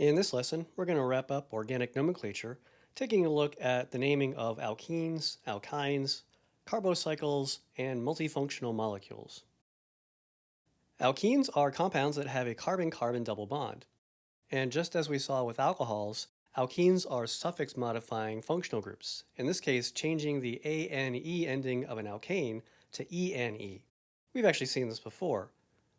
In this lesson, we're going to wrap up organic nomenclature, taking a look at the naming of alkenes, alkynes, carbocycles, and multifunctional molecules. Alkenes are compounds that have a carbon-carbon double bond. And just as we saw with alcohols, alkenes are suffix modifying functional groups, in this case changing the ane ending of an alkane to ene. We've actually seen this before.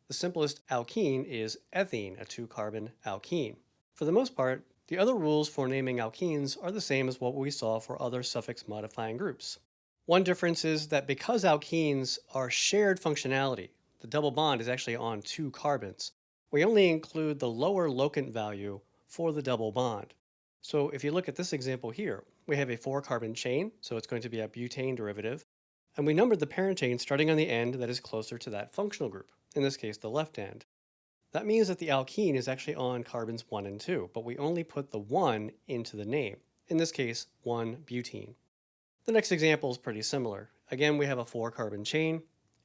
The simplest alkene is ethene, a two-carbon alkene. For the most part, the other rules for naming alkenes are the same as what we saw for other suffix modifying groups. One difference is that because alkenes are shared functionality, the double bond is actually on two carbons, we only include the lower locant value for the double bond. So if you look at this example here, we have a four-carbon chain, so it's going to be a butane derivative, and we numbered the parent chain starting on the end that is closer to that functional group, in this case the left end. That means that the alkene is actually on carbons 1 and 2, but we only put the 1 into the name, in this case 1-butene. The next example is pretty similar. Again, we have a four-carbon chain,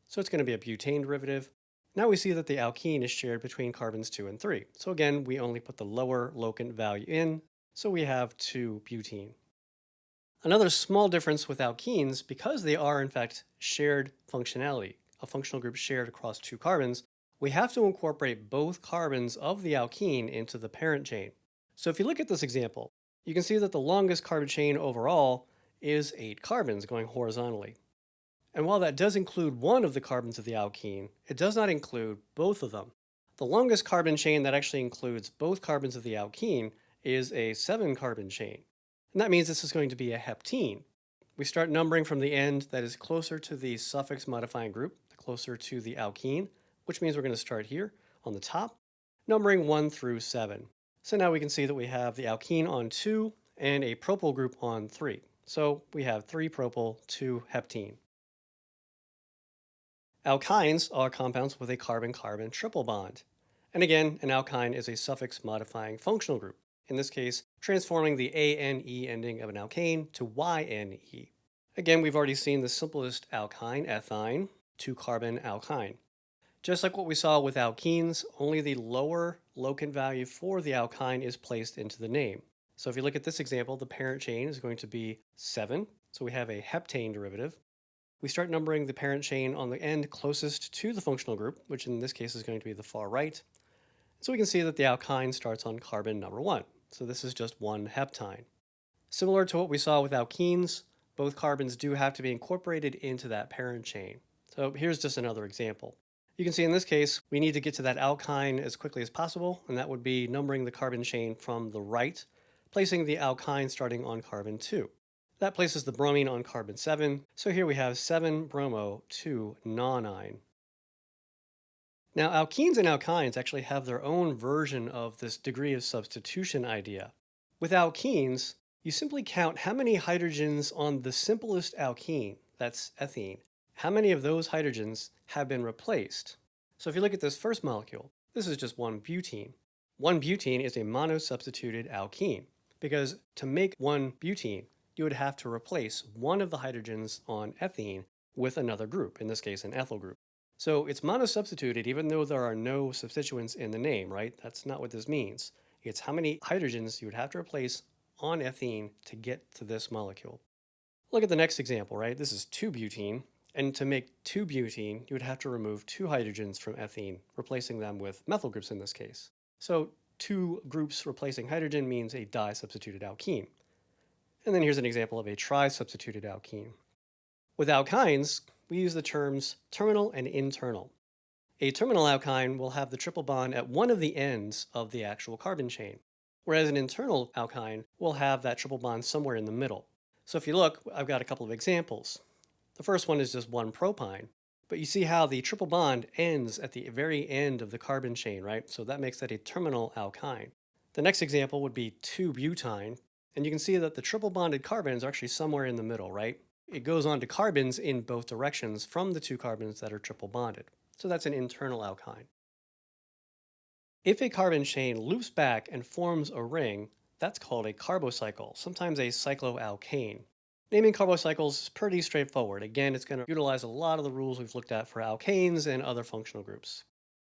so it's going to be a butane derivative. Now we see that the alkene is shared between carbons 2 and 3, so again we only put the lower locant value in, so we have 2-butene. Another small difference with alkenes, because they are in fact shared functionality, a functional group shared across two carbons, we have to incorporate both carbons of the alkene into the parent chain. So if you look at this example, you can see that the longest carbon chain overall is 8 carbons going horizontally. And while that does include one of the carbons of the alkene, it does not include both of them. The longest carbon chain that actually includes both carbons of the alkene is a 7-carbon chain. And that means this is going to be a heptene. We start numbering from the end that is closer to the suffix modifying group, closer to the alkene, which means we're going to start here on the top, numbering 1 through 7. So now we can see that we have the alkene on 2 and a propyl group on 3. So we have 3-propyl, 2-heptene. Alkynes are compounds with a carbon-carbon triple bond. And again, an alkyne is a suffix modifying functional group, in this case, transforming the ane ending of an alkane to yne. Again, we've already seen the simplest alkyne, ethyne, 2-carbon alkyne. Just like what we saw with alkenes, only the lower locant value for the alkyne is placed into the name. So if you look at this example, the parent chain is going to be 7, so we have a heptane derivative. We start numbering the parent chain on the end closest to the functional group, which in this case is going to be the far right. So we can see that the alkyne starts on carbon number 1, so this is just one heptyne. Similar to what we saw with alkenes, both carbons do have to be incorporated into that parent chain. So here's just another example. You can see in this case, we need to get to that alkyne as quickly as possible, and that would be numbering the carbon chain from the right, placing the alkyne starting on carbon 2. That places the bromine on carbon 7, so here we have 7-bromo, 2-nonine. Now, alkenes and alkynes actually have their own version of this degree of substitution idea. With alkenes, you simply count how many hydrogens on the simplest alkene, that's ethene, how many of those hydrogens have been replaced. So if you look at this first molecule, this is just 1-butene. 1-butene is a monosubstituted alkene, because to make 1-butene, you would have to replace one of the hydrogens on ethene with another group, in this case an ethyl group. So it's monosubstituted even though there are no substituents in the name, right? That's not what this means. It's how many hydrogens you would have to replace on ethene to get to this molecule. Look at the next example, right? This is 2-butene, and to make 2-butene, you would have to remove 2 hydrogens from ethene, replacing them with methyl groups in this case. So 2 groups replacing hydrogen means a di-substituted alkene. And then here's an example of a tri-substituted alkene. With alkynes, we use the terms terminal and internal. A terminal alkyne will have the triple bond at one of the ends of the actual carbon chain, whereas an internal alkyne will have that triple bond somewhere in the middle. So if you look, I've got a couple of examples. The first one is just 1-propyne, but you see how the triple bond ends at the very end of the carbon chain, right? So that makes that a terminal alkyne. The next example would be 2-butyne, and you can see that the triple bonded carbons are actually somewhere in the middle, right? It goes on to carbons in both directions from the 2 carbons that are triple bonded. So that's an internal alkyne. If a carbon chain loops back and forms a ring, that's called a carbocycle, sometimes a cycloalkane. Naming carbocycles is pretty straightforward. Again, it's going to utilize a lot of the rules we've looked at for alkanes and other functional groups.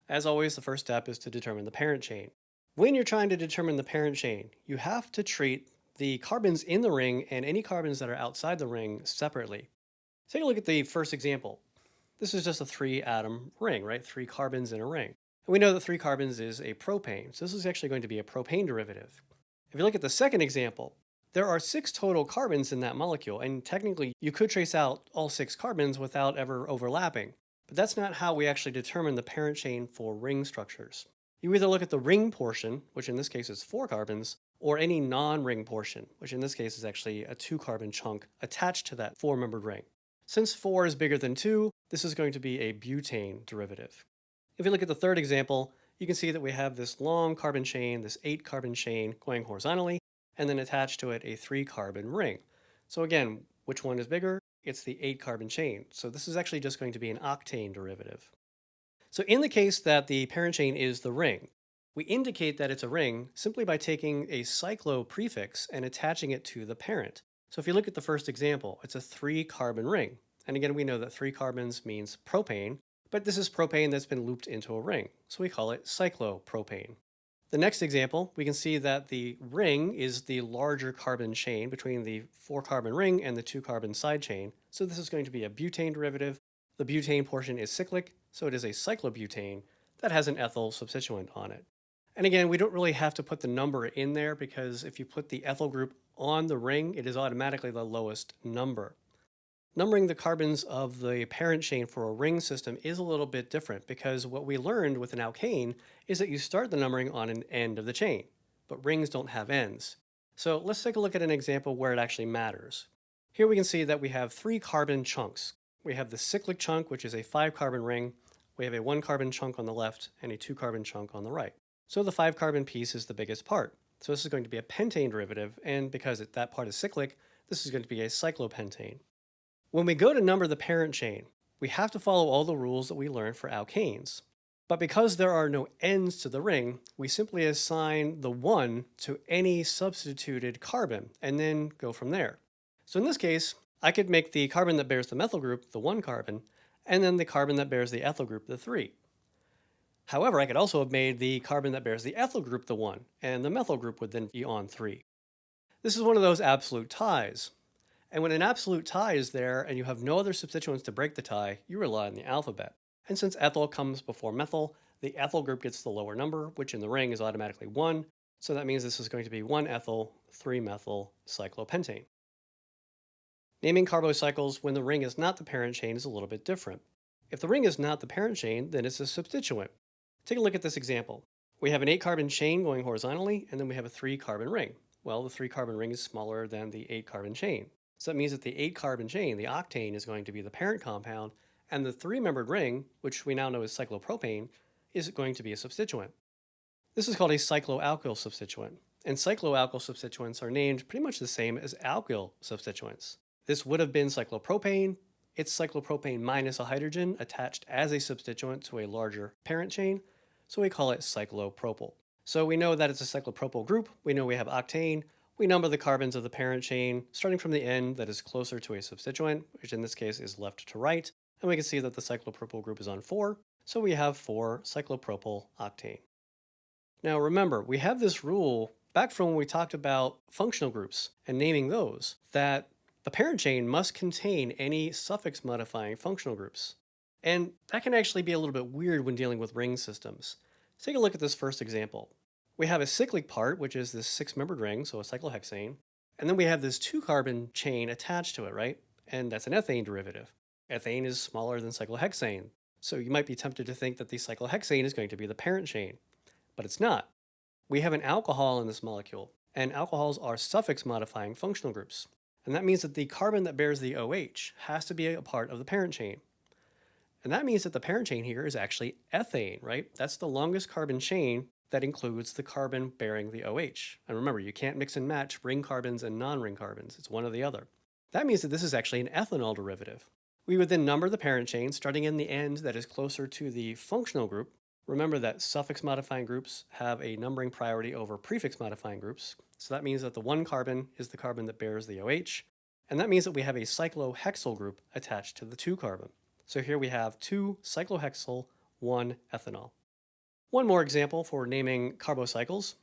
As always, the first step is to determine the parent chain. When you're trying to determine the parent chain, you have to treat the carbons in the ring and any carbons that are outside the ring separately. Take a look at the first example. This is just a 3-atom ring, right? 3 carbons in a ring. And we know that 3 carbons is a propane, so this is actually going to be a propane derivative. If you look at the second example, there are 6 total carbons in that molecule, and technically you could trace out all 6 carbons without ever overlapping. But that's not how we actually determine the parent chain for ring structures. You either look at the ring portion, which in this case is 4 carbons, or any non-ring portion, which in this case is actually a 2-carbon chunk attached to that 4-membered ring. Since 4 is bigger than 2, this is going to be a butane derivative. If you look at the third example, you can see that we have this long carbon chain, this 8-carbon chain going horizontally, and then attached to it a 3-carbon ring. So again, which one is bigger? It's the 8-carbon chain. So this is actually just going to be an octane derivative. So in the case that the parent chain is the ring, we indicate that it's a ring simply by taking a cyclo prefix and attaching it to the parent. So if you look at the first example, it's a 3-carbon ring. And again, we know that 3 carbons means propane, but this is propane that's been looped into a ring. So we call it cyclopropane. The next example, we can see that the ring is the larger carbon chain between the 4-carbon ring and the 2-carbon side chain. So this is going to be a butane derivative. The butane portion is cyclic, so it is a cyclobutane that has an ethyl substituent on it. And again, we don't really have to put the number in there because if you put the ethyl group on the ring, it is automatically the lowest number. Numbering the carbons of the parent chain for a ring system is a little bit different because what we learned with an alkane is that you start the numbering on an end of the chain, but rings don't have ends. So let's take a look at an example where it actually matters. Here we can see that we have 3 carbon chunks. We have the cyclic chunk, which is a 5-carbon ring. We have a 1-carbon chunk on the left and a 2-carbon chunk on the right. So the 5-carbon piece is the biggest part. So this is going to be a pentane derivative, and because that part is cyclic, this is going to be a cyclopentane. When we go to number the parent chain, we have to follow all the rules that we learned for alkanes. But because there are no ends to the ring, we simply assign the 1 to any substituted carbon and then go from there. So in this case, I could make the carbon that bears the methyl group the 1 carbon, and then the carbon that bears the ethyl group the 3. However, I could also have made the carbon that bears the ethyl group the 1, and the methyl group would then be on 3. This is one of those absolute ties. And when an absolute tie is there and you have no other substituents to break the tie, you rely on the alphabet. And since ethyl comes before methyl, the ethyl group gets the lower number, which in the ring is automatically 1. So that means this is going to be 1-ethyl, 3-methyl cyclopentane. Naming carbocycles when the ring is not the parent chain is a little bit different. If the ring is not the parent chain, then it's a substituent. Take a look at this example. We have an 8-carbon chain going horizontally, and then we have a 3-carbon ring. Well, the 3-carbon ring is smaller than the 8-carbon chain. So that means that the 8-carbon chain, the octane, is going to be the parent compound, and the 3-membered ring, which we now know as cyclopropane, is going to be a substituent. This is called a cycloalkyl substituent, and cycloalkyl substituents are named pretty much the same as alkyl substituents. This would have been cyclopropane. It's cyclopropane minus a hydrogen attached as a substituent to a larger parent chain, so we call it cyclopropyl. So we know that it's a cyclopropyl group. We know we have octane. We number the carbons of the parent chain, starting from the end that is closer to a substituent, which in this case is left to right, and we can see that the cyclopropyl group is on 4, so we have 4 cyclopropyl octane. Now remember, we have this rule back from when we talked about functional groups and naming those, that the parent chain must contain any suffix modifying functional groups. And that can actually be a little bit weird when dealing with ring systems. Take a look at this first example. We have a cyclic part, which is this 6-membered ring, so a cyclohexane. And then we have this 2-carbon chain attached to it, right? And that's an ethane derivative. Ethane is smaller than cyclohexane. So you might be tempted to think that the cyclohexane is going to be the parent chain. But it's not. We have an alcohol in this molecule, and alcohols are suffix modifying functional groups. And that means that the carbon that bears the OH has to be a part of the parent chain. And that means that the parent chain here is actually ethane, right? That's the longest carbon chain that includes the carbon bearing the OH. And remember, you can't mix and match ring carbons and non-ring carbons. It's one or the other. That means that this is actually an ethanol derivative. We would then number the parent chain starting in the end that is closer to the functional group. Remember that suffix modifying groups have a numbering priority over prefix modifying groups. So that means that the 1 carbon is the carbon that bears the OH. And that means that we have a cyclohexyl group attached to the 2 carbon. So here we have 2 cyclohexyl, 1 ethanol. One more example for naming carbocycles.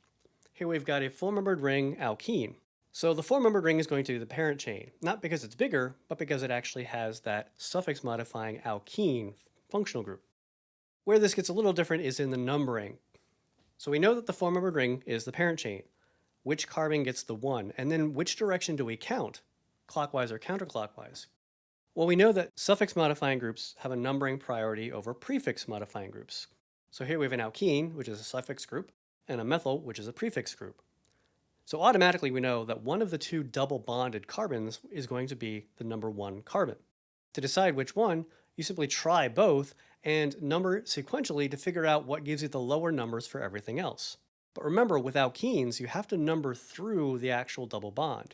Here we've got a four-membered ring alkene. So the four-membered ring is going to be the parent chain, not because it's bigger, but because it actually has that suffix modifying alkene functional group. Where this gets a little different is in the numbering. So we know that the four-membered ring is the parent chain. Which carbon gets the 1? And then which direction do we count? Clockwise or counterclockwise? Well, we know that suffix modifying groups have a numbering priority over prefix modifying groups. So here we have an alkene, which is a suffix group, and a methyl, which is a prefix group. So automatically we know that one of the two double bonded carbons is going to be the number 1 carbon. To decide which one, you simply try both and number sequentially to figure out what gives you the lower numbers for everything else. But remember, with alkenes, you have to number through the actual double bond.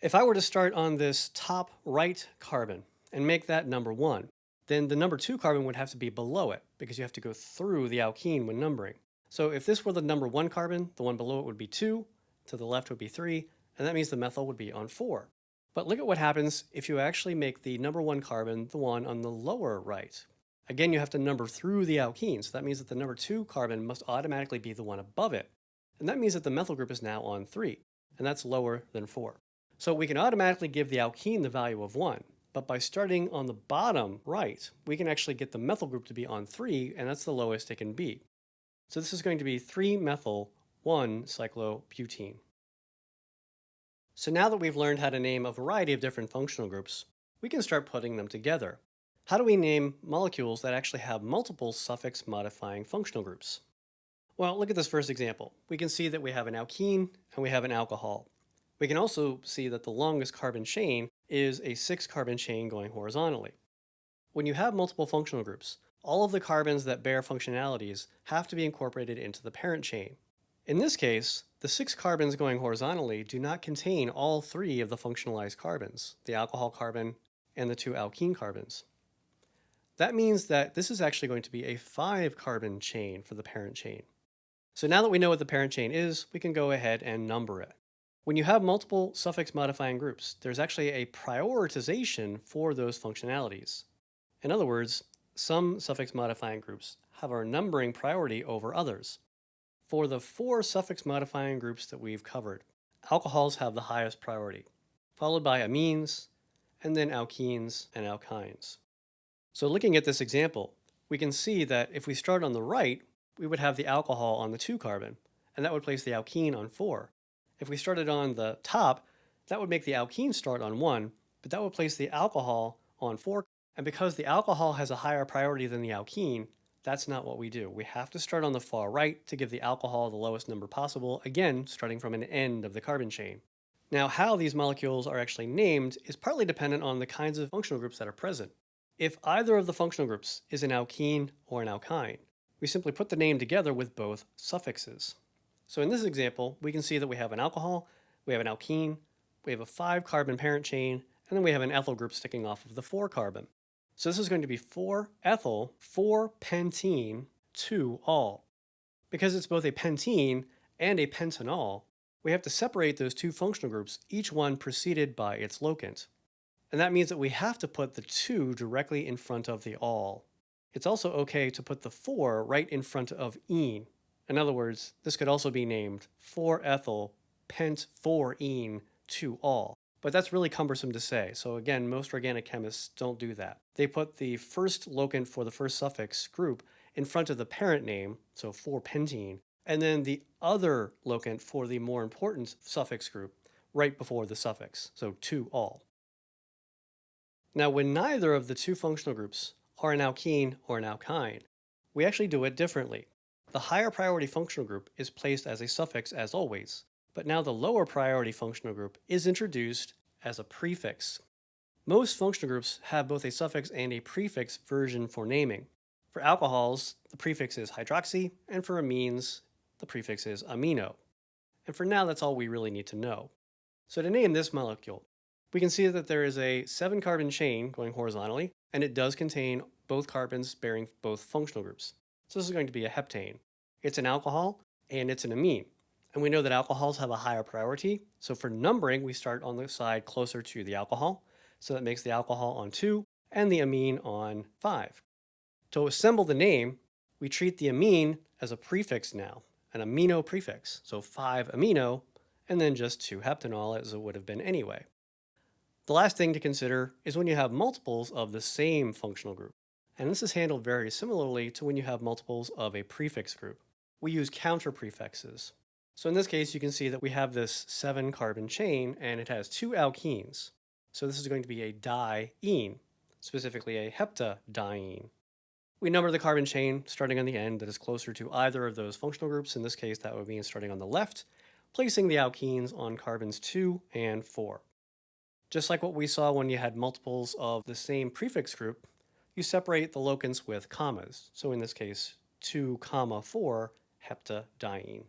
If I were to start on this top right carbon and make that number 1, then the number 2 carbon would have to be below it because you have to go through the alkene when numbering. So if this were the number 1 carbon, the one below it would be 2, to the left would be 3, and that means the methyl would be on 4. But look at what happens if you actually make the number 1 carbon the one on the lower right. Again, you have to number through the alkene, so that means that the number 2 carbon must automatically be the one above it. And that means that the methyl group is now on 3, and that's lower than 4. So we can automatically give the alkene the value of 1, but by starting on the bottom right, we can actually get the methyl group to be on 3, and that's the lowest it can be. So this is going to be 3-methyl-1-cyclobutene. So now that we've learned how to name a variety of different functional groups, we can start putting them together. How do we name molecules that actually have multiple suffix modifying functional groups? Well, look at this first example. We can see that we have an alkene and we have an alcohol. We can also see that the longest carbon chain is a 6-carbon chain going horizontally. When you have multiple functional groups, all of the carbons that bear functionalities have to be incorporated into the parent chain. In this case, the 6 carbons going horizontally do not contain all 3 of the functionalized carbons, the alcohol carbon and the 2 alkene carbons. That means that this is actually going to be a 5-carbon chain for the parent chain. So now that we know what the parent chain is, we can go ahead and number it. When you have multiple suffix modifying groups, there's actually a prioritization for those functionalities. In other words, some suffix modifying groups have our numbering priority over others. For the 4 suffix modifying groups that we've covered, alcohols have the highest priority, followed by amines, and then alkenes and alkynes. So looking at this example, we can see that if we start on the right, we would have the alcohol on the 2 carbon, and that would place the alkene on 4. If we started on the top, that would make the alkene start on 1, but that would place the alcohol on 4. And because the alcohol has a higher priority than the alkene, that's not what we do. We have to start on the far right to give the alcohol the lowest number possible, again, starting from an end of the carbon chain. Now, how these molecules are actually named is partly dependent on the kinds of functional groups that are present. If either of the functional groups is an alkene or an alkyne, we simply put the name together with both suffixes. So in this example, we can see that we have an alcohol, we have an alkene, we have a 5-carbon parent chain, and then we have an ethyl group sticking off of the 4-carbon. So this is going to be 4-ethyl, 4-pentene, 2-ol. Because it's both a pentene and a pentanol, we have to separate those 2 functional groups, each one preceded by its locant. And that means that we have to put the 2 directly in front of the ol. It's also okay to put the 4 right in front of ene. In other words, this could also be named 4-ethyl, pent 4-ene, 2-ol. But that's really cumbersome to say, so again, most organic chemists don't do that. They put the first locant for the first suffix group in front of the parent name, so 4-pentene, and then the other locant for the more important suffix group right before the suffix, so 2-ol. Now, when neither of the 2 functional groups are an alkene or an alkyne, we actually do it differently. The higher priority functional group is placed as a suffix as always, but now the lower priority functional group is introduced as a prefix. Most functional groups have both a suffix and a prefix version for naming. For alcohols, the prefix is hydroxy, and for amines, the prefix is amino. And for now, that's all we really need to know. So to name this molecule, we can see that there is a 7-carbon chain going horizontally, and it does contain both carbons bearing both functional groups. So this is going to be a heptane. It's an alcohol, and it's an amine. And we know that alcohols have a higher priority, so for numbering, we start on the side closer to the alcohol. So that makes the alcohol on 2, and the amine on 5. To assemble the name, We treat the amine as a prefix now, an amino prefix, so 5-amino, and then just 2-heptanol as it would have been anyway. The last thing to consider is when you have multiples of the same functional group. And this is handled very similarly to when you have multiples of a prefix group. We use counter prefixes. So in this case, you can see that we have this 7-carbon chain and it has 2 alkenes. So this is going to be a diene, specifically a heptadiene. We number the carbon chain starting on the end that is closer to either of those functional groups. In this case, that would mean starting on the left, placing the alkenes on carbons 2 and 4. Just like what we saw when you had multiples of the same prefix group, you separate the locants with commas. So in this case, 2, 4 heptadiene.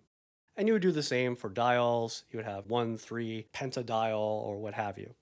And you would do the same for diols. You would have 1, 3 pentadiol or what have you.